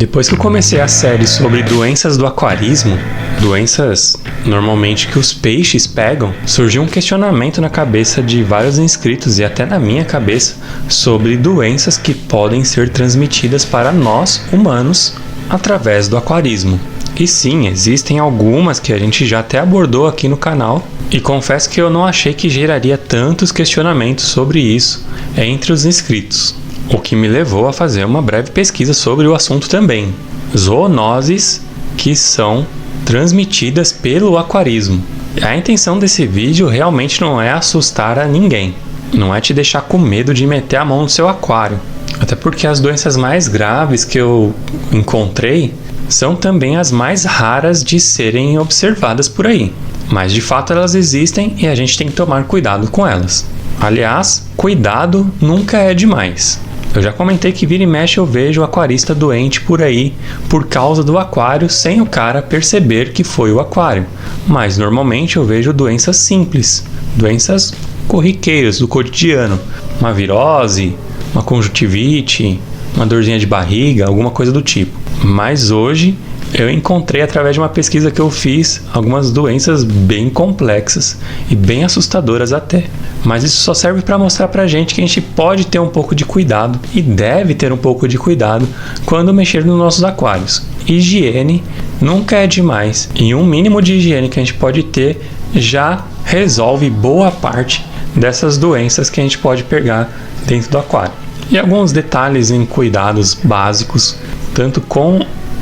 Depois que eu comecei a série sobre doenças do aquarismo, doenças normalmente que os peixes pegam, surgiu um questionamento na cabeça de vários inscritos e até na minha cabeça sobre doenças que podem ser transmitidas para nós, humanos, através do aquarismo. E sim, existem algumas que a gente já até abordou aqui no canal, e confesso que eu não achei que geraria tantos questionamentos sobre isso entre os inscritos, o que me levou a fazer uma breve pesquisa sobre o assunto também. Zoonoses que são transmitidas pelo aquarismo. A intenção desse vídeo realmente não é assustar a ninguém, não é te deixar com medo de meter a mão no seu aquário, até porque as doenças mais graves que eu encontrei são também as mais raras de serem observadas por aí. Mas de fato elas existem e a gente tem que tomar cuidado com elas. Aliás, cuidado nunca é demais. Eu já comentei que vira e mexe eu vejo o aquarista doente por aí por causa do aquário sem o cara perceber que foi o aquário. Mas normalmente eu vejo doenças simples, doenças corriqueiras do cotidiano. Uma virose, uma conjuntivite, uma dorzinha de barriga, alguma coisa do tipo. Mas hoje eu encontrei, através de uma pesquisa que eu fiz, algumas doenças bem complexas e bem assustadoras até. Mas isso só serve para mostrar pra gente que a gente pode ter um pouco de cuidado e deve ter um pouco de cuidado quando mexer nos nossos aquários. Higiene nunca é demais e um mínimo de higiene que a gente pode ter já resolve boa parte dessas doenças que a gente pode pegar dentro do aquário. E alguns detalhes em cuidados básicos, tanto com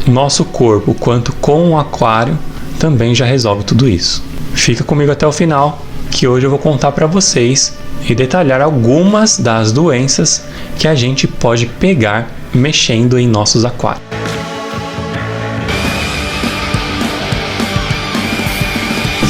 nosso corpo quanto com o aquário, também já resolve tudo isso. Fica comigo até o final, que hoje eu vou contar para vocês e detalhar algumas das doenças que a gente pode pegar mexendo em nossos aquários.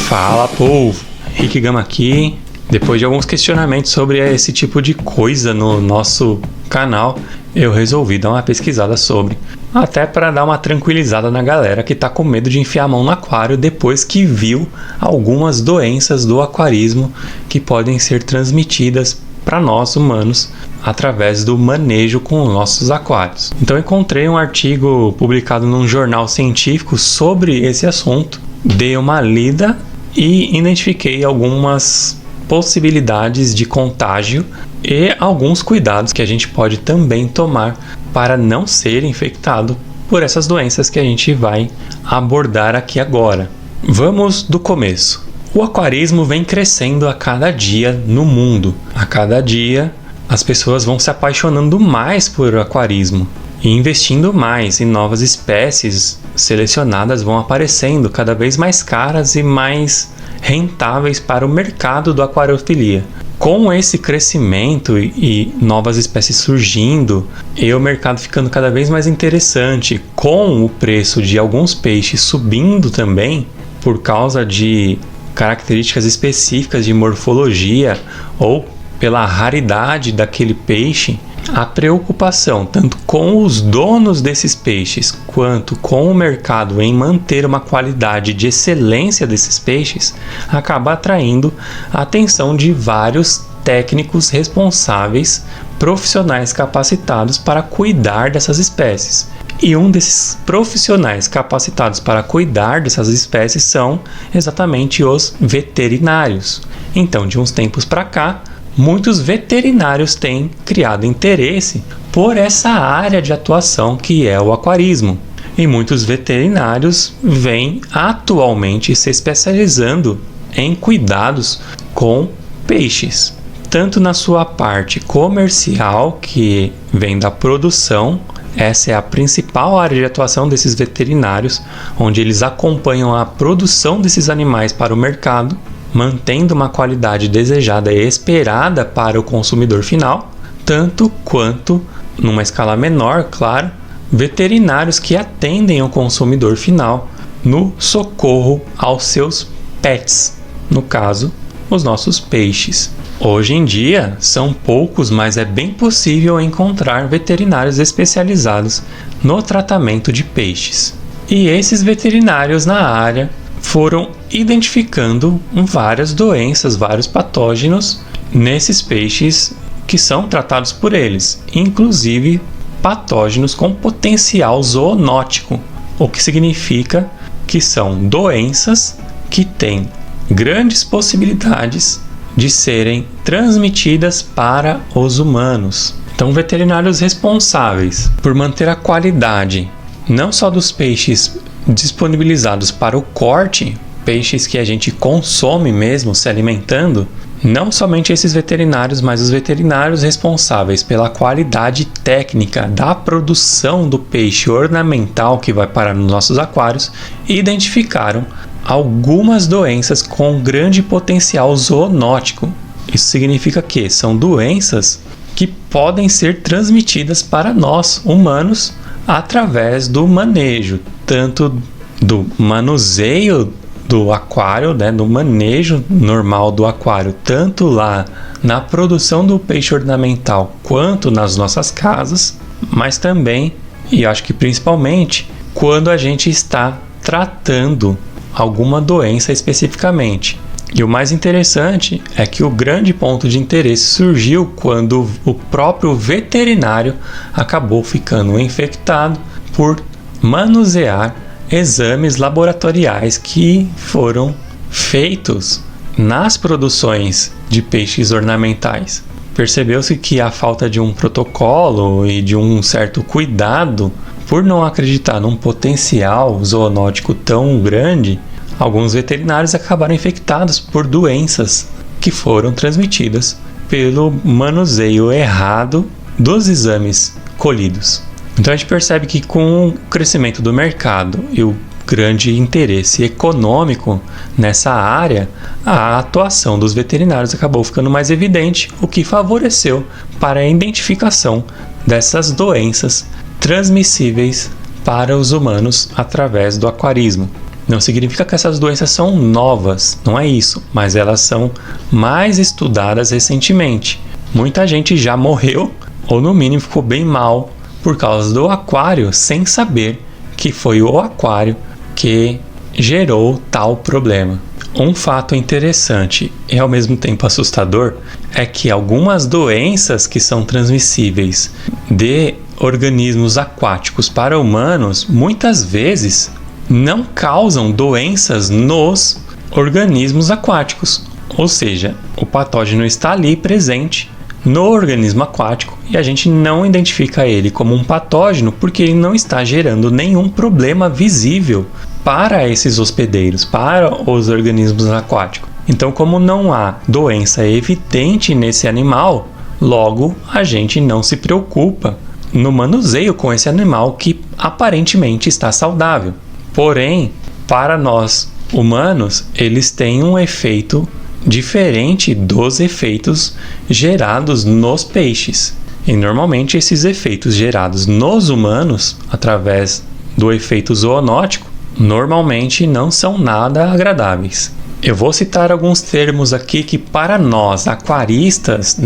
Fala, povo! Rick Gama aqui. Depois de alguns questionamentos sobre esse tipo de coisa no nosso canal, eu resolvi dar uma pesquisada sobre, até para dar uma tranquilizada na galera que tá com medo de enfiar a mão no aquário depois que viu algumas doenças do aquarismo que podem ser transmitidas para nós humanos através do manejo com os nossos aquários. Então eu encontrei um artigo publicado num jornal científico sobre esse assunto, dei uma lida e identifiquei algumas possibilidades de contágio e alguns cuidados que a gente pode também tomar para não ser infectado por essas doenças que a gente vai abordar aqui agora. Vamos do começo. O aquarismo vem crescendo a cada dia no mundo. A cada dia as pessoas vão se apaixonando mais por aquarismo e investindo mais em novas espécies selecionadas vão aparecendo cada vez mais caras e mais rentáveis para o mercado da aquariofilia. Com esse crescimento e novas espécies surgindo e o mercado ficando cada vez mais interessante, com o preço de alguns peixes subindo também por causa de características específicas de morfologia ou pela raridade daquele peixe, a preocupação tanto com os donos desses peixes quanto com o mercado em manter uma qualidade de excelência desses peixes acaba atraindo a atenção de vários técnicos responsáveis, profissionais capacitados para cuidar dessas espécies. E um desses profissionais capacitados para cuidar dessas espécies são exatamente os veterinários. Então, de uns tempos para cá, muitos veterinários têm criado interesse por essa área de atuação que é o aquarismo. E muitos veterinários vêm atualmente se especializando em cuidados com peixes, tanto na sua parte comercial, que vem da produção. Essa é a principal área de atuação desses veterinários, onde eles acompanham a produção desses animais para o mercado, mantendo uma qualidade desejada e esperada para o consumidor final, tanto quanto, numa escala menor, claro, veterinários que atendem o consumidor final no socorro aos seus pets, no caso, os nossos peixes. Hoje em dia, são poucos, mas é bem possível encontrar veterinários especializados no tratamento de peixes. E esses veterinários na área foram identificando várias doenças, vários patógenos nesses peixes que são tratados por eles, inclusive patógenos com potencial zoonótico, o que significa que são doenças que têm grandes possibilidades de serem transmitidas para os humanos. Então, veterinários responsáveis por manter a qualidade não só dos peixes disponibilizados para o corte, peixes que a gente consome mesmo se alimentando, não somente esses veterinários, mas os veterinários responsáveis pela qualidade técnica da produção do peixe ornamental que vai parar nos nossos aquários, identificaram algumas doenças com grande potencial zoonótico. Isso significa que são doenças que podem ser transmitidas para nós, humanos, através do manejo, tanto do manuseio do aquário, né, do manejo normal do aquário, tanto lá na produção do peixe ornamental quanto nas nossas casas, mas também, e acho que principalmente, quando a gente está tratando alguma doença especificamente. E o mais interessante é que o grande ponto de interesse surgiu quando o próprio veterinário acabou ficando infectado por manusear exames laboratoriais que foram feitos nas produções de peixes ornamentais. Percebeu-se que a falta de um protocolo e de um certo cuidado, por não acreditar num potencial zoonótico tão grande, alguns veterinários acabaram infectados por doenças que foram transmitidas pelo manuseio errado dos exames colhidos. Então a gente percebe que com o crescimento do mercado e o grande interesse econômico nessa área, a atuação dos veterinários acabou ficando mais evidente, o que favoreceu para a identificação dessas doenças transmissíveis para os humanos através do aquarismo. Não significa que essas doenças são novas, não é isso, mas elas são mais estudadas recentemente. Muita gente já morreu, ou no mínimo ficou bem mal, por causa do aquário, sem saber que foi o aquário que gerou tal problema. Um fato interessante e ao mesmo tempo assustador é que algumas doenças que são transmissíveis de organismos aquáticos para humanos, muitas vezes não causam doenças nos organismos aquáticos. Ou seja, o patógeno está ali presente no organismo aquático e a gente não identifica ele como um patógeno porque ele não está gerando nenhum problema visível para esses hospedeiros, para os organismos aquáticos. Então, como não há doença evidente nesse animal, logo a gente não se preocupa no manuseio com esse animal que aparentemente está saudável. Porém, para nós humanos, eles têm um efeito diferente dos efeitos gerados nos peixes. E normalmente esses efeitos gerados nos humanos, através do efeito zoonótico, normalmente não são nada agradáveis. Eu vou citar alguns termos aqui que para nós aquaristas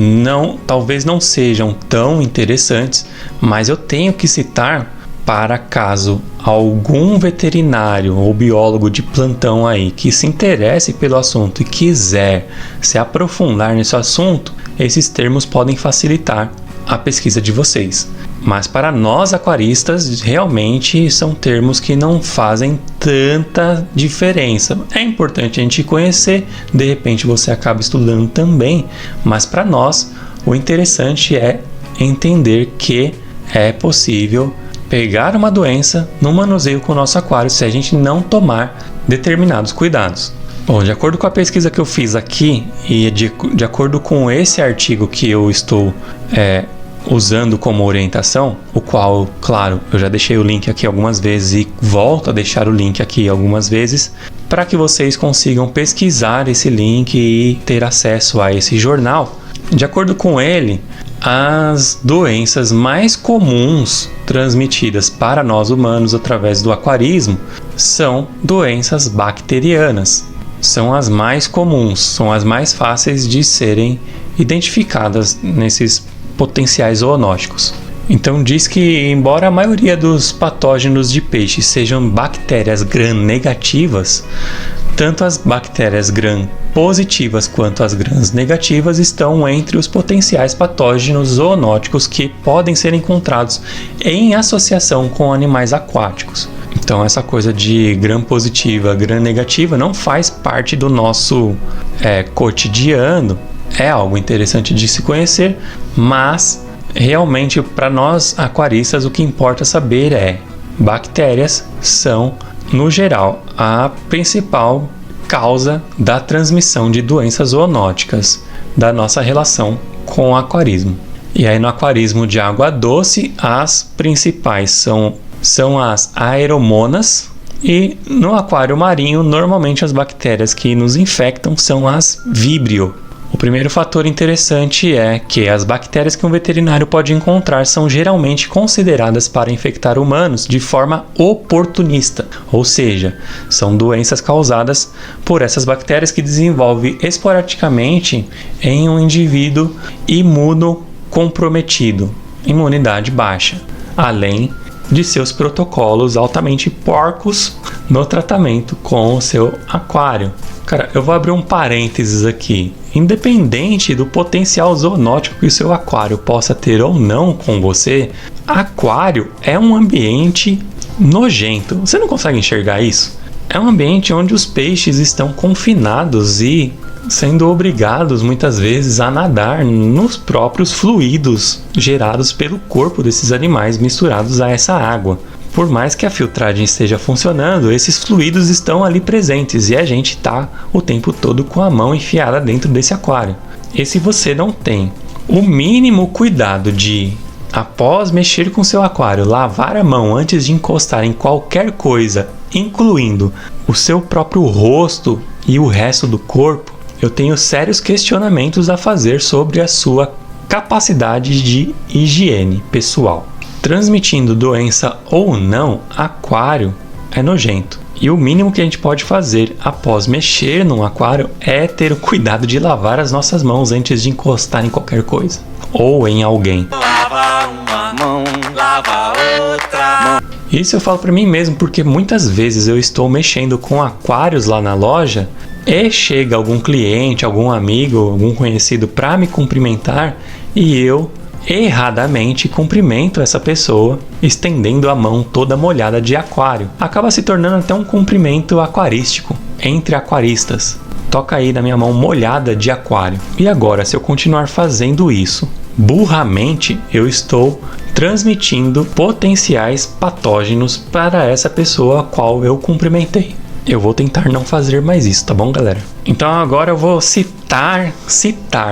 talvez não sejam tão interessantes, mas eu tenho que citar para caso algum veterinário ou biólogo de plantão aí que se interesse pelo assunto e quiser se aprofundar nesse assunto, esses termos podem facilitar a pesquisa de vocês. Mas para nós aquaristas, realmente são termos que não fazem tanta diferença. É importante a gente conhecer, de repente você acaba estudando também, mas para nós o interessante é entender que é possível pegar uma doença no manuseio com o nosso aquário se a gente não tomar determinados cuidados. Bom, de acordo com a pesquisa que eu fiz aqui e de acordo com esse artigo que eu estou usando como orientação, o qual, claro, eu já deixei o link aqui algumas vezes e volto a deixar o link aqui algumas vezes para que vocês consigam pesquisar esse link e ter acesso a esse jornal. De acordo com ele, as doenças mais comuns transmitidas para nós humanos através do aquarismo são doenças bacterianas. São as mais comuns, são as mais fáceis de serem identificadas nesses potenciais zoonóticos. Então diz que, embora a maioria dos patógenos de peixe sejam bactérias gram-negativas, Tanto as bactérias gram positivas quanto as grams negativas estão entre os potenciais patógenos zoonóticos que podem ser encontrados em associação com animais aquáticos. Então essa coisa de gram positiva, gram negativa não faz parte do nosso cotidiano. É algo interessante de se conhecer, mas realmente para nós aquaristas o que importa saber é: bactérias são, no geral, a principal causa da transmissão de doenças zoonóticas da nossa relação com o aquarismo. E aí no aquarismo de água doce, as principais são as aeromonas, e no aquário marinho, normalmente as bactérias que nos infectam são as vibrio. O primeiro fator interessante é que as bactérias que um veterinário pode encontrar são geralmente consideradas para infectar humanos de forma oportunista, ou seja, são doenças causadas por essas bactérias que desenvolvem esporadicamente em um indivíduo imunocomprometido, imunidade baixa, além de seus protocolos altamente porcos no tratamento com o seu aquário. Cara, eu vou abrir um parênteses aqui. Independente do potencial zoonótico que o seu aquário possa ter ou não com você, aquário é um ambiente nojento. Você não consegue enxergar isso? É um ambiente onde os peixes estão confinados e sendo obrigados muitas vezes a nadar nos próprios fluidos gerados pelo corpo desses animais misturados a essa água. Por mais que a filtragem esteja funcionando, esses fluidos estão ali presentes e a gente está o tempo todo com a mão enfiada dentro desse aquário. E se você não tem o mínimo cuidado de, após mexer com seu aquário, lavar a mão antes de encostar em qualquer coisa, incluindo o seu próprio rosto e o resto do corpo, eu tenho sérios questionamentos a fazer sobre a sua capacidade de higiene pessoal. Transmitindo doença ou não, aquário é nojento. E o mínimo que a gente pode fazer após mexer num aquário é ter o cuidado de lavar as nossas mãos antes de encostar em qualquer coisa ou em alguém. Lava uma mão, lava outra. Isso eu falo para mim mesmo porque muitas vezes eu estou mexendo com aquários lá na loja e chega algum cliente, algum amigo, algum conhecido para me cumprimentar e eu erradamente cumprimento essa pessoa, estendendo a mão toda molhada de aquário. Acaba se tornando até um cumprimento aquarístico entre aquaristas. Toca aí na minha mão molhada de aquário. E agora, se eu continuar fazendo isso burramente, eu estou transmitindo potenciais patógenos para essa pessoa a qual eu cumprimentei. Eu vou tentar não fazer mais isso, tá bom, galera? Então agora eu vou citar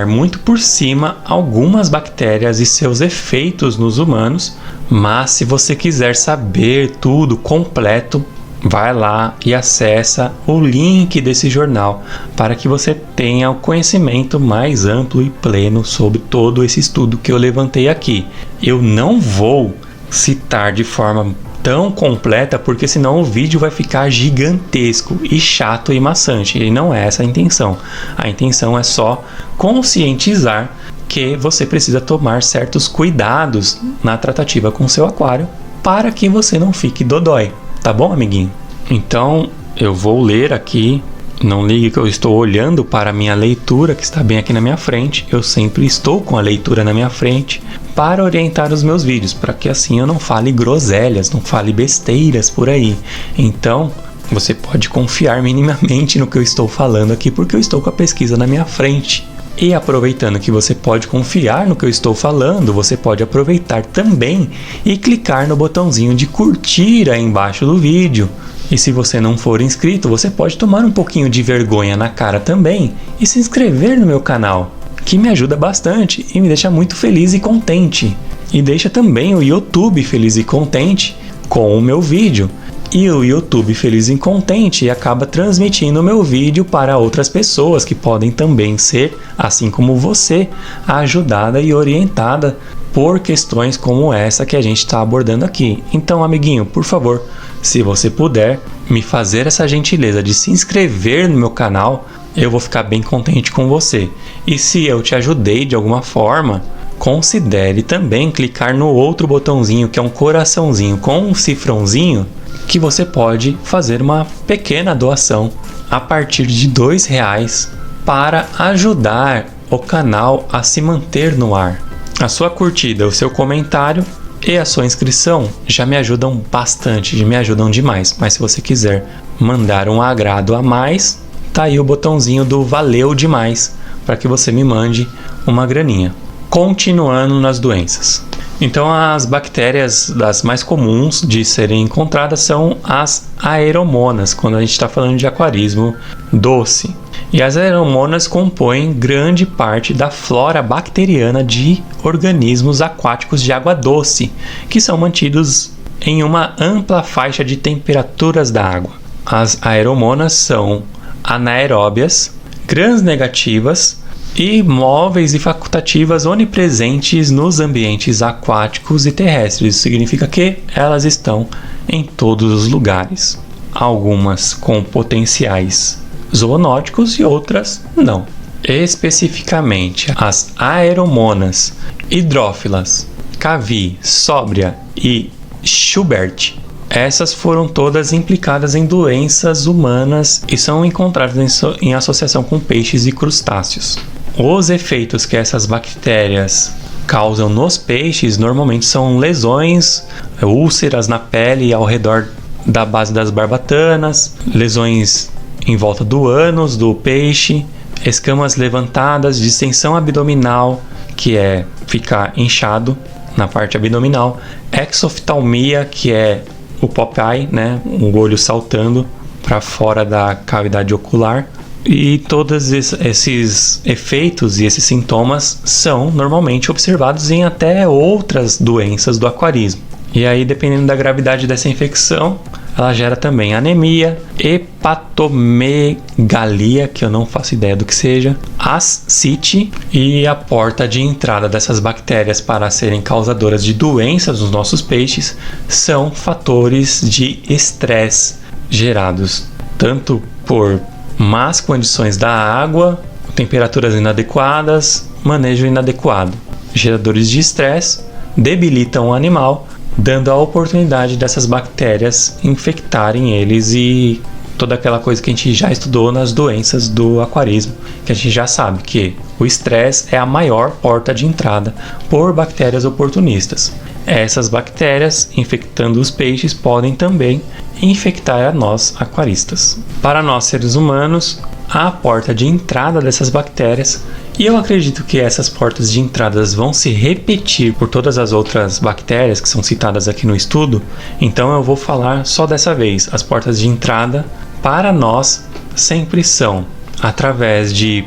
muito por cima algumas bactérias e seus efeitos nos humanos, mas se você quiser saber tudo completo, vai lá e acessa o link desse jornal para que você tenha o conhecimento mais amplo e pleno sobre todo esse estudo que eu levantei aqui. Eu não vou citar de forma tão completa, porque senão o vídeo vai ficar gigantesco e chato e maçante, e não é essa a intenção. A intenção é só conscientizar que você precisa tomar certos cuidados na tratativa com seu aquário para que você não fique dodói, tá bom, amiguinho? Então eu vou ler aqui. Não ligue que eu estou olhando para a minha leitura que está bem aqui na minha frente. Eu sempre estou com a leitura na minha frente para orientar os meus vídeos, para que assim eu não fale groselhas, não fale besteiras por aí. Então, você pode confiar minimamente no que eu estou falando aqui, porque eu estou com a pesquisa na minha frente. E aproveitando que você pode confiar no que eu estou falando, você pode aproveitar também e clicar no botãozinho de curtir aí embaixo do vídeo. E se você não for inscrito, você pode tomar um pouquinho de vergonha na cara também e se inscrever no meu canal, que me ajuda bastante e me deixa muito feliz e contente. E deixa também o YouTube feliz e contente com o meu vídeo. E o YouTube feliz e contente acaba transmitindo o meu vídeo para outras pessoas que podem também ser, assim como você, ajudada e orientada por questões como essa que a gente está abordando aqui. Então, amiguinho, por favor, se você puder me fazer essa gentileza de se inscrever no meu canal, eu vou ficar bem contente com você. E se eu te ajudei de alguma forma, considere também clicar no outro botãozinho que é um coraçãozinho com um cifrãozinho, que você pode fazer uma pequena doação a partir de R$2 para ajudar o canal a se manter no ar. A sua curtida, o seu comentário e a sua inscrição já me ajudam bastante, me ajudam demais. Mas se você quiser mandar um agrado a mais, tá aí o botãozinho do valeu demais para que você me mande uma graninha. Continuando nas doenças. Então, as bactérias das mais comuns de serem encontradas são as aeromonas, quando a gente está falando de aquarismo doce. E as aeromonas compõem grande parte da flora bacteriana de organismos aquáticos de água doce, que são mantidos em uma ampla faixa de temperaturas da água. As aeromonas são anaeróbias, gram-negativas e móveis e facultativas onipresentes nos ambientes aquáticos e terrestres. Isso significa que elas estão em todos os lugares. Algumas com potenciais zoonóticos e outras não. Especificamente, as aeromonas hidrófilas, Cavi, Sóbria e Schubert, essas foram todas implicadas em doenças humanas e são encontradas em associação com peixes e crustáceos. Os efeitos que essas bactérias causam nos peixes normalmente são lesões, úlceras na pele e ao redor da base das barbatanas, lesões em volta do ânus do peixe, escamas levantadas, distensão abdominal, que é ficar inchado na parte abdominal, exoftalmia, que é o pop-eye, né, o olho saltando para fora da cavidade ocular. E todos esses efeitos e esses sintomas são normalmente observados em até outras doenças do aquarismo. E aí, dependendo da gravidade dessa infecção, ela gera também anemia, hepatomegalia, que eu não faço ideia do que seja, ascite, e a porta de entrada dessas bactérias para serem causadoras de doenças nos nossos peixes são fatores de estresse gerados tanto por más condições da água, temperaturas inadequadas, manejo inadequado. Geradores de estresse debilitam o animal, dando a oportunidade dessas bactérias infectarem eles e toda aquela coisa que a gente já estudou nas doenças do aquarismo, que a gente já sabe que o estresse é a maior porta de entrada por bactérias oportunistas. Essas bactérias, infectando os peixes, podem também infectar a nós aquaristas. Para nós seres humanos, a porta de entrada dessas bactérias, e eu acredito que essas portas de entradas vão se repetir por todas as outras bactérias que são citadas aqui no estudo, então eu vou falar só dessa vez. As portas de entrada para nós sempre são através de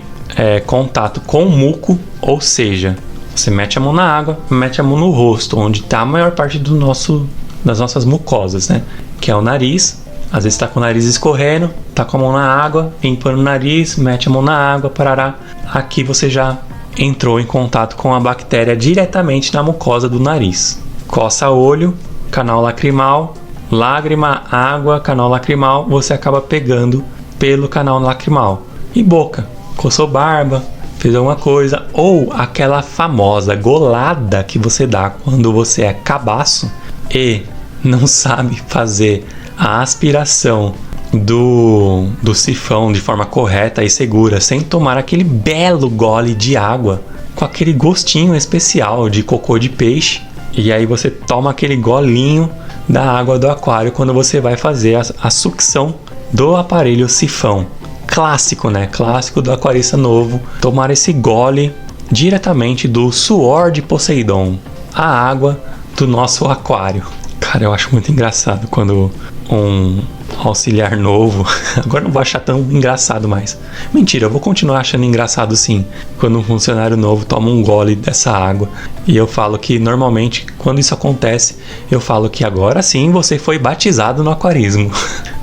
contato com o muco, ou seja, você mete a mão na água, mete a mão no rosto, onde está a maior parte das nossas mucosas, né? Que é o nariz. Às vezes está com o nariz escorrendo, está com a mão na água, limpando o nariz, mete a mão na água, parará. Aqui você já entrou em contato com a bactéria diretamente na mucosa do nariz. Coça olho, canal lacrimal, lágrima, água, canal lacrimal, você acaba pegando pelo canal lacrimal. E boca, coçou barba, fez alguma coisa, ou aquela famosa golada que você dá quando você é cabaço e não sabe fazer a aspiração do sifão de forma correta e segura, sem tomar aquele belo gole de água com aquele gostinho especial de cocô de peixe. E aí você toma aquele golinho da água do aquário quando você vai fazer a sucção do aparelho sifão. Clássico, né? Clássico do aquarista novo, tomar esse gole diretamente do suor de Poseidon, a água do nosso aquário. Cara, eu acho muito engraçado quando um auxiliar novo, agora não vou achar tão engraçado mais. Mentira, eu vou continuar achando engraçado sim, quando um funcionário novo toma um gole dessa água. E eu falo que normalmente, quando isso acontece, eu falo que agora sim você foi batizado no aquarismo.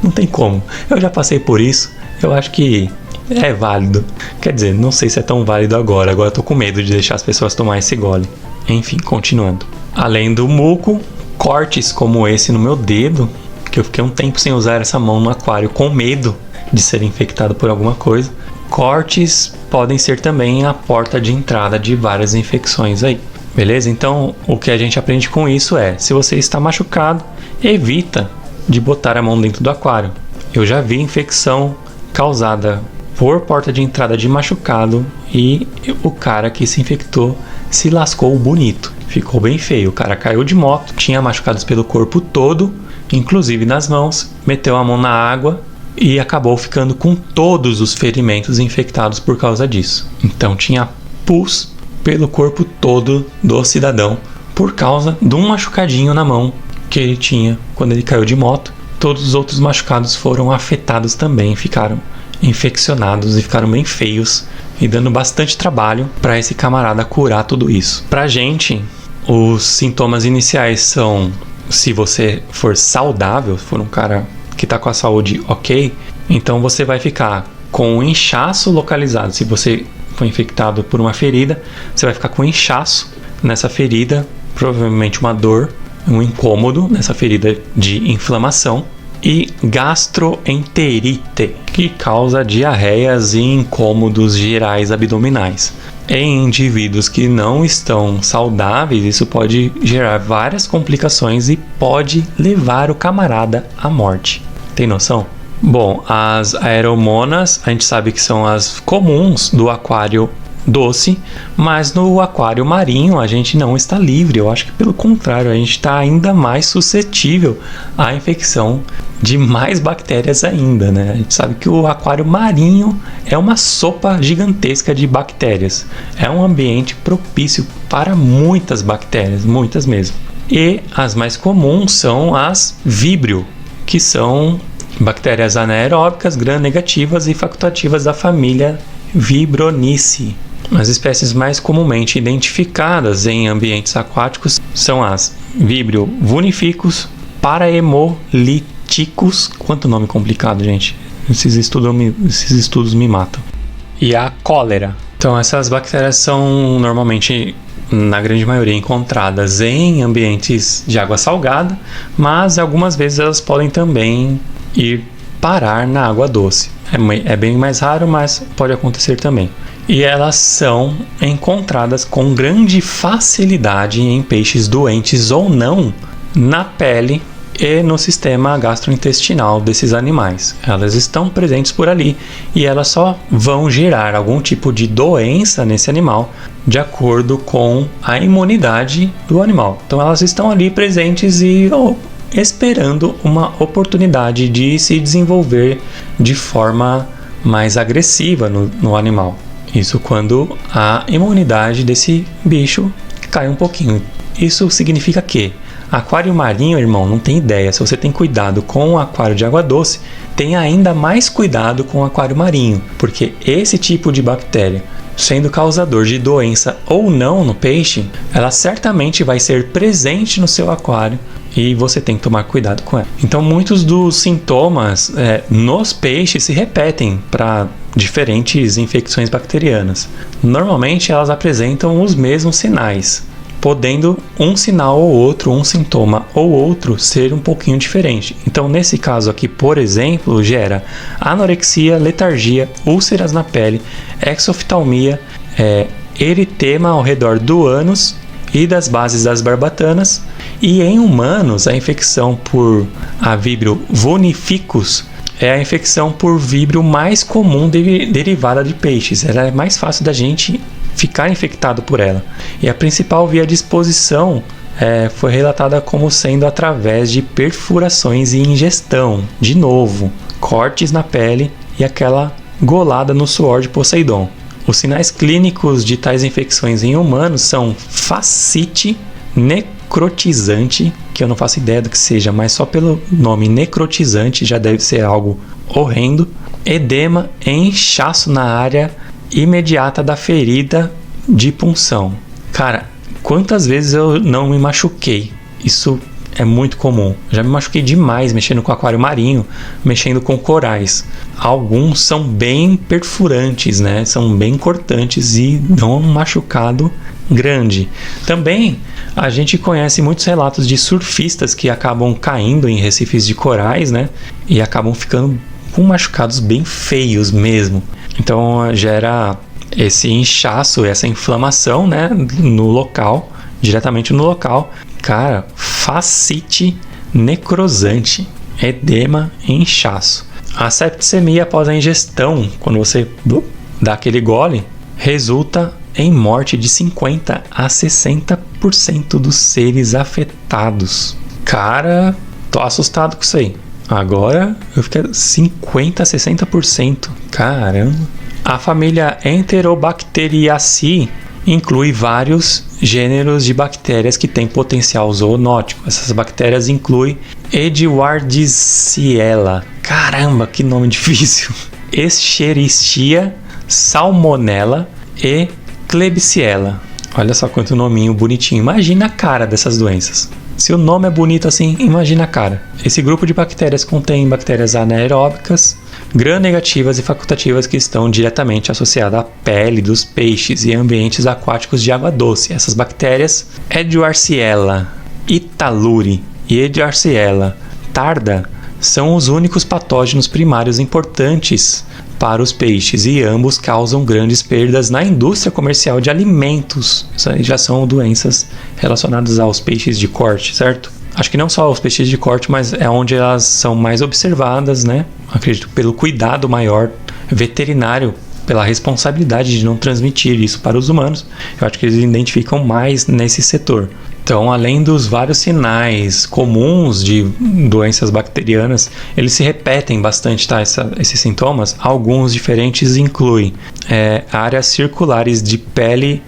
Não tem como, eu já passei por isso, eu acho que é válido. Quer dizer, não sei se é tão válido agora eu tô com medo de deixar as pessoas tomar esse gole. Enfim, continuando. Além do muco, cortes como esse no meu dedo, que eu fiquei um tempo sem usar essa mão no aquário com medo de ser infectado por alguma coisa. Cortes podem ser também a porta de entrada de várias infecções aí. Beleza? Então, o que a gente aprende com isso é, se você está machucado, evita de botar a mão dentro do aquário. Eu já vi infecção causada por porta de entrada de machucado, e o cara que se infectou se lascou bonito. Ficou bem feio. O cara caiu de moto, tinha machucados pelo corpo todo, inclusive nas mãos, meteu a mão na água e acabou ficando com todos os ferimentos infectados por causa disso. Então tinha pus pelo corpo todo do cidadão por causa de um machucadinho na mão que ele tinha quando ele caiu de moto. Todos os outros machucados foram afetados também, ficaram infeccionados e ficaram bem feios, e dando bastante trabalho para esse camarada curar tudo isso. Pra gente, os sintomas iniciais são: se você for saudável, for um cara que tá com a saúde ok, então você vai ficar com um inchaço localizado. Se você foi infectado por uma ferida, você vai ficar com inchaço nessa ferida, provavelmente uma dor, um incômodo nessa ferida de inflamação, e gastroenterite, que causa diarreias e incômodos gerais abdominais. Em indivíduos que não estão saudáveis, isso pode gerar várias complicações e pode levar o camarada à morte. Tem noção? Bom, as aeromonas a gente sabe que são as comuns do aquário doce, mas no aquário marinho a gente não está livre. Eu acho que pelo contrário, a gente está ainda mais suscetível à infecção de mais bactérias ainda, né? A gente sabe que o aquário marinho é uma sopa gigantesca de bactérias. É um ambiente propício para muitas bactérias, muitas mesmo. E as mais comuns são as Vibrio, que são bactérias anaeróbicas, gram-negativas e facultativas da família Vibroniaceae. As espécies mais comumente identificadas em ambientes aquáticos são as Vibrio vunificus, Parahemolyticus, quanto nome complicado, gente. Esses estudos me matam. E a cólera. Então essas bactérias são normalmente, na grande maioria, encontradas em ambientes de água salgada, mas algumas vezes elas podem também ir parar na água doce. É bem mais raro, mas pode acontecer também. E elas são encontradas com grande facilidade em peixes doentes ou não, na pele e no sistema gastrointestinal desses animais. Elas estão presentes por ali e elas só vão gerar algum tipo de doença nesse animal de acordo com a imunidade do animal. Então elas estão ali presentes e esperando uma oportunidade de se desenvolver de forma mais agressiva no animal. Isso quando a imunidade desse bicho cai um pouquinho. Isso significa que aquário marinho, irmão, não tem ideia. Se você tem cuidado com o aquário de água doce, tenha ainda mais cuidado com o aquário marinho, porque esse tipo de bactéria, sendo causador de doença ou não no peixe, ela certamente vai ser presente no seu aquário e você tem que tomar cuidado com ela. Então muitos dos sintomas nos peixes se repetem para diferentes infecções bacterianas. Normalmente elas apresentam os mesmos sinais, podendo um sinal ou outro, um sintoma ou outro ser um pouquinho diferente. Então nesse caso aqui, por exemplo, gera anorexia, letargia, úlceras na pele, exoftalmia, eritema ao redor do ânus e das bases das barbatanas. E em humanos, a infecção por a Vibrio vunificus é a infecção por Vibrio mais comum derivada de peixes. Ela é mais fácil da gente ficar infectado por ela. E a principal via de exposição foi relatada como sendo através de perfurações e ingestão. De novo, cortes na pele e aquela golada no suor de Poseidon. Os sinais clínicos de tais infecções em humanos são fascite, necrotizante, que eu não faço ideia do que seja, mas só pelo nome necrotizante já deve ser algo horrendo, edema e inchaço na área imediata da ferida de punção. Cara, quantas vezes eu não me machuquei? Isso é muito comum. Já me machuquei demais mexendo com aquário marinho, mexendo com corais. Alguns são bem perfurantes, né? São bem cortantes e dão um machucado grande. Também a gente conhece muitos relatos de surfistas que acabam caindo em recifes de corais, né? E acabam ficando com machucados bem feios mesmo. Então gera esse inchaço, essa inflamação, né? No local, diretamente no local. Cara, fascite necrosante, edema e inchaço. A septicemia após a ingestão, quando você dá aquele gole, resulta em morte de 50 a 60% dos seres afetados. Cara, tô assustado com isso aí. Agora eu fiquei 50 a 60%. Caramba. A família Enterobacteriaceae inclui vários gêneros de bactérias que têm potencial zoonótico. Essas bactérias incluem Edwardiella. Caramba, que nome difícil. Escherichia, Salmonella e Klebsiella. Olha só quanto nominho bonitinho. Imagina a cara dessas doenças. Se o nome é bonito assim, imagina a cara. Esse grupo de bactérias contém bactérias anaeróbicas, gram-negativas e facultativas que estão diretamente associadas à pele dos peixes e ambientes aquáticos de água doce. Essas bactérias, Edwardiella italuri e Edwardiella tarda, são os únicos patógenos primários importantes para os peixes e ambos causam grandes perdas na indústria comercial de alimentos. Isso aí já são doenças relacionadas aos peixes de corte, certo? Acho que não só os peixes de corte, mas é onde elas são mais observadas, né? Acredito pelo cuidado maior veterinário, pela responsabilidade de não transmitir isso para os humanos. Eu acho que eles identificam mais nesse setor. Então, além dos vários sinais comuns de doenças bacterianas, eles se repetem bastante, tá? Esses sintomas. Alguns diferentes incluem áreas circulares de pele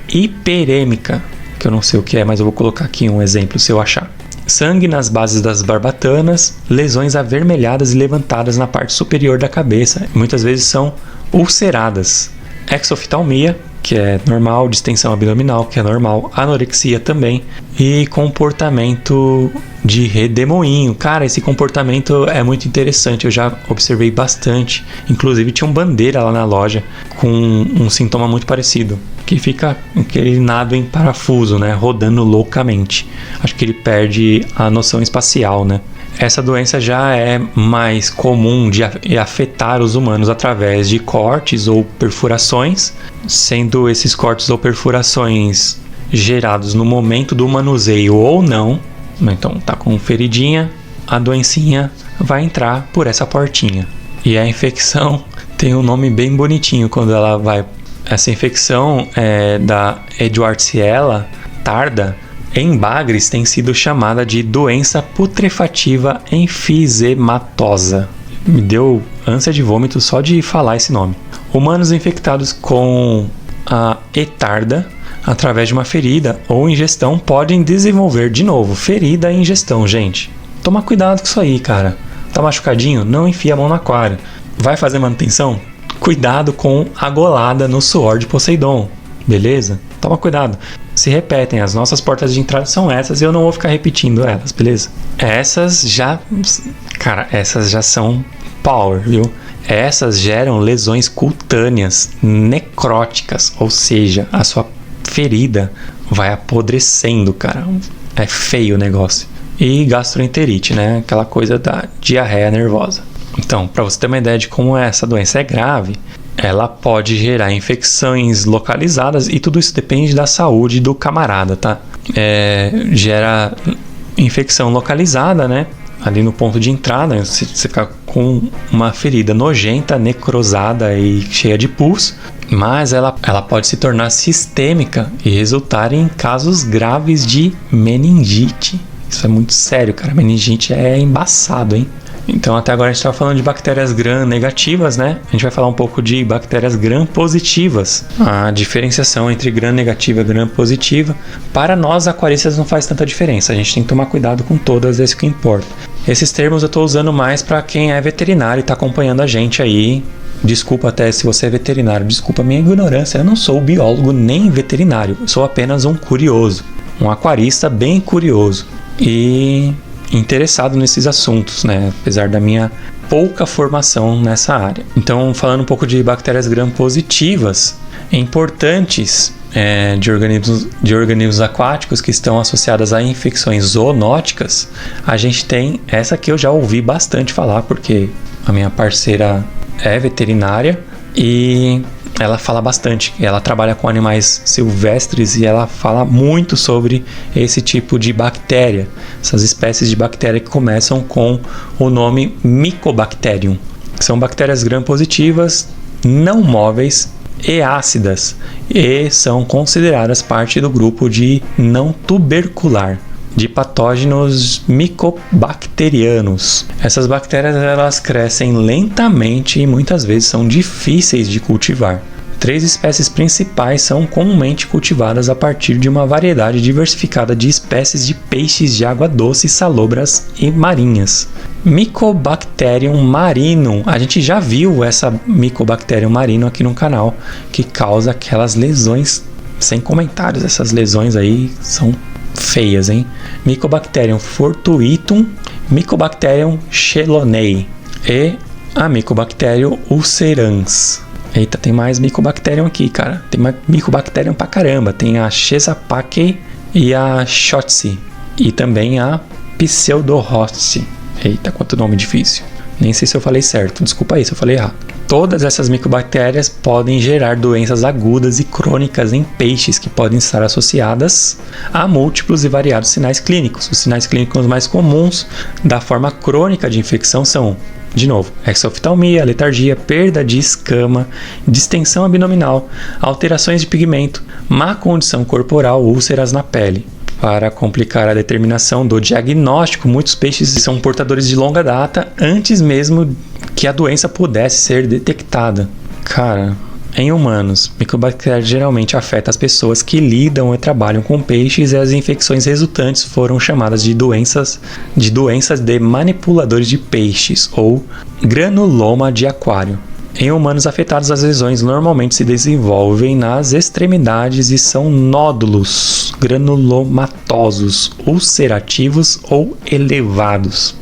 hiperêmica, que eu não sei o que é, mas eu vou colocar aqui um exemplo se eu achar. Sangue nas bases das barbatanas, lesões avermelhadas e levantadas na parte superior da cabeça, muitas vezes são ulceradas. Exoftalmia, que é normal, distensão abdominal, que é normal, anorexia também, e comportamento de redemoinho. Cara, esse comportamento é muito interessante, eu já observei bastante. Inclusive tinha um bandeira lá na loja com um sintoma muito parecido, que fica aquele nado em parafuso, né, rodando loucamente. Acho que ele perde a noção espacial, né? Essa doença já é mais comum de afetar os humanos através de cortes ou perfurações, sendo esses cortes ou perfurações gerados no momento do manuseio ou não. Então tá com feridinha, a doencinha vai entrar por essa portinha. E a infecção tem um nome bem bonitinho quando ela vai. Essa infecção da Edwardiella tarda em bagres tem sido chamada de doença putrefativa enfisematosa. Me deu ânsia de vômito só de falar esse nome. Humanos infectados com a etarda através de uma ferida ou ingestão podem desenvolver de novo ferida e ingestão, gente. Toma cuidado com isso aí, cara. Tá machucadinho? Não enfia a mão no aquário. Vai fazer manutenção? Cuidado com a golada no suor de Poseidon, beleza? Toma cuidado. Se repetem, as nossas portas de entrada são essas e eu não vou ficar repetindo elas, beleza? Essas já são power, viu? Essas geram lesões cutâneas necróticas, ou seja, a sua ferida vai apodrecendo, cara. É feio o negócio. E gastroenterite, né? Aquela coisa da diarreia nervosa. Então, para você ter uma ideia de como essa doença é grave, ela pode gerar infecções localizadas e tudo isso depende da saúde do camarada, tá? Gera infecção localizada, né? Ali no ponto de entrada, você fica com uma ferida nojenta, necrosada e cheia de pus, mas ela pode se tornar sistêmica e resultar em casos graves de meningite. Isso é muito sério, cara. Meningite é embaçado, hein? Então, até agora a gente estava falando de bactérias gram-negativas, né? A gente vai falar um pouco de bactérias gram-positivas. A diferenciação entre gram-negativa e gram-positiva, para nós aquaristas não faz tanta diferença. A gente tem que tomar cuidado com todas, esse que importa. Esses termos eu estou usando mais para quem é veterinário e está acompanhando a gente aí. Desculpa até se você é veterinário, desculpa a minha ignorância. Eu não sou biólogo nem veterinário, eu sou apenas um curioso. Um aquarista bem curioso. E interessado nesses assuntos, né? Apesar da minha pouca formação nessa área. Então, falando um pouco de bactérias gram-positivas, importantes de organismos aquáticos que estão associadas a infecções zoonóticas, a gente tem essa que eu já ouvi bastante falar, porque a minha parceira é veterinária e ela fala bastante. Ela trabalha com animais silvestres e ela fala muito sobre esse tipo de bactéria, essas espécies de bactéria que começam com o nome Mycobacterium. São bactérias gram-positivas, não móveis e ácidas, e são consideradas parte do grupo de não tubercular, de patógenos micobacterianos. Essas bactérias elas crescem lentamente e muitas vezes são difíceis de cultivar. 3 espécies principais são comumente cultivadas a partir de uma variedade diversificada de espécies de peixes de água doce, salobras e marinhas. Mycobacterium marinum. A gente já viu essa Mycobacterium marinum aqui no canal, que causa aquelas lesões, sem comentários. Essas lesões aí são feias, hein? Mycobacterium fortuitum, Mycobacterium chelonae e a Mycobacterium ulcerans. Eita, tem mais Mycobacterium aqui, cara. Tem mais Mycobacterium pra caramba. Tem a Chesapeake e a Schotzi. E também a Pseudohost. Eita, quanto nome difícil. Nem sei se eu falei certo. Desculpa aí se eu falei errado. Todas essas micobactérias podem gerar doenças agudas e crônicas em peixes que podem estar associadas a múltiplos e variados sinais clínicos. Os sinais clínicos mais comuns da forma crônica de infecção são, de novo, exoftalmia, letargia, perda de escama, distensão abdominal, alterações de pigmento, má condição corporal, úlceras na pele. Para complicar a determinação do diagnóstico, muitos peixes são portadores de longa data antes mesmo que a doença pudesse ser detectada. Cara, em humanos, Mycobacterium geralmente afeta as pessoas que lidam e trabalham com peixes, e as infecções resultantes foram chamadas de doenças de manipuladores de peixes ou granuloma de aquário. Em humanos afetados, as lesões normalmente se desenvolvem nas extremidades e são nódulos granulomatosos, ulcerativos ou elevados.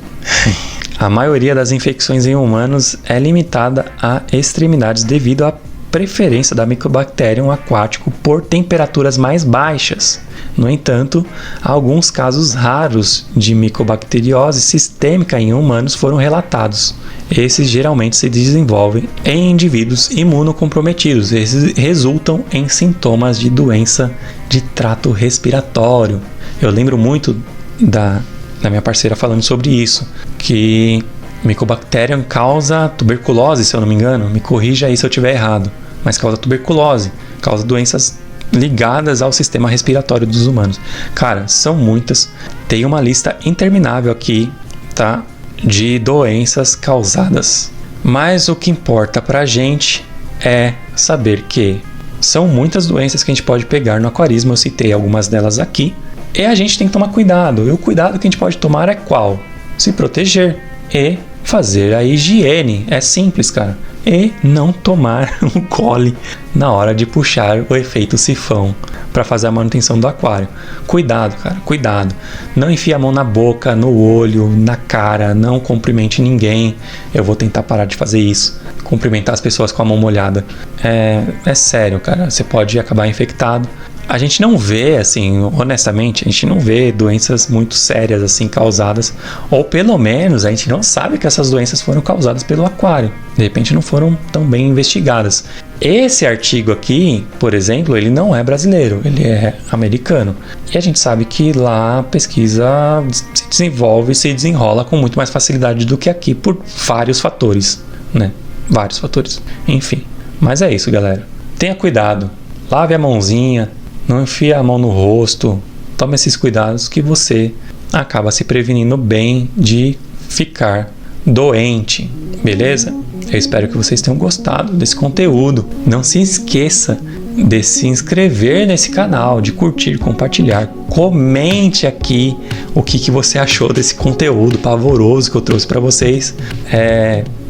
A maioria das infecções em humanos é limitada a extremidades devido à preferência da Mycobacterium aquático por temperaturas mais baixas. No entanto, alguns casos raros de micobacteriose sistêmica em humanos foram relatados. Esses geralmente se desenvolvem em indivíduos imunocomprometidos e resultam em sintomas de doença de trato respiratório. Eu lembro muito da minha parceira falando sobre isso, que Mycobacterium causa tuberculose, se eu não me engano. Me corrija aí se eu estiver errado, mas causa tuberculose, causa doenças ligadas ao sistema respiratório dos humanos. Cara, são muitas. Tem uma lista interminável aqui, tá? De doenças causadas. Mas o que importa pra gente é saber que são muitas doenças que a gente pode pegar no aquarismo. Eu citei algumas delas aqui. E a gente tem que tomar cuidado. E o cuidado que a gente pode tomar é qual? Se proteger e fazer a higiene. É simples, cara. E não tomar um gole na hora de puxar o efeito sifão para fazer a manutenção do aquário. Cuidado, cara, cuidado. Não enfie a mão na boca, no olho, na cara, não cumprimente ninguém. Eu vou tentar parar de fazer isso. Cumprimentar as pessoas com a mão molhada. É sério, cara, você pode acabar infectado. A gente não vê, assim, honestamente, a gente não vê doenças muito sérias, assim, causadas, ou pelo menos a gente não sabe que essas doenças foram causadas pelo aquário. De repente não foram tão bem investigadas. Esse artigo aqui, por exemplo, ele não é brasileiro, ele é americano. E a gente sabe que lá a pesquisa se desenvolve e se desenrola com muito mais facilidade do que aqui, por vários fatores, né? Vários fatores, enfim. Mas é isso, galera. Tenha cuidado, lave a mãozinha, não enfie a mão no rosto, tome esses cuidados que você acaba se prevenindo bem de ficar doente, beleza? Eu espero que vocês tenham gostado desse conteúdo. Não se esqueça de se inscrever nesse canal, de curtir, compartilhar. Comente aqui o que você achou desse conteúdo pavoroso que eu trouxe para vocês.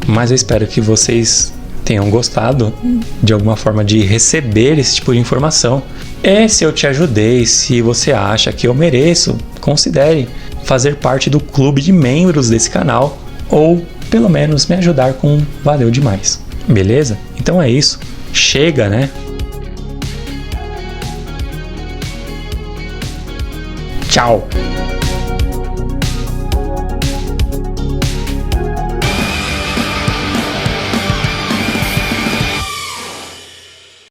Mas eu espero que vocês tenham gostado de alguma forma de receber esse tipo de informação. E se eu te ajudei, se você acha que eu mereço, considere fazer parte do clube de membros desse canal, ou pelo menos me ajudar com valeu demais, beleza? Então é isso, chega, né? Tchau!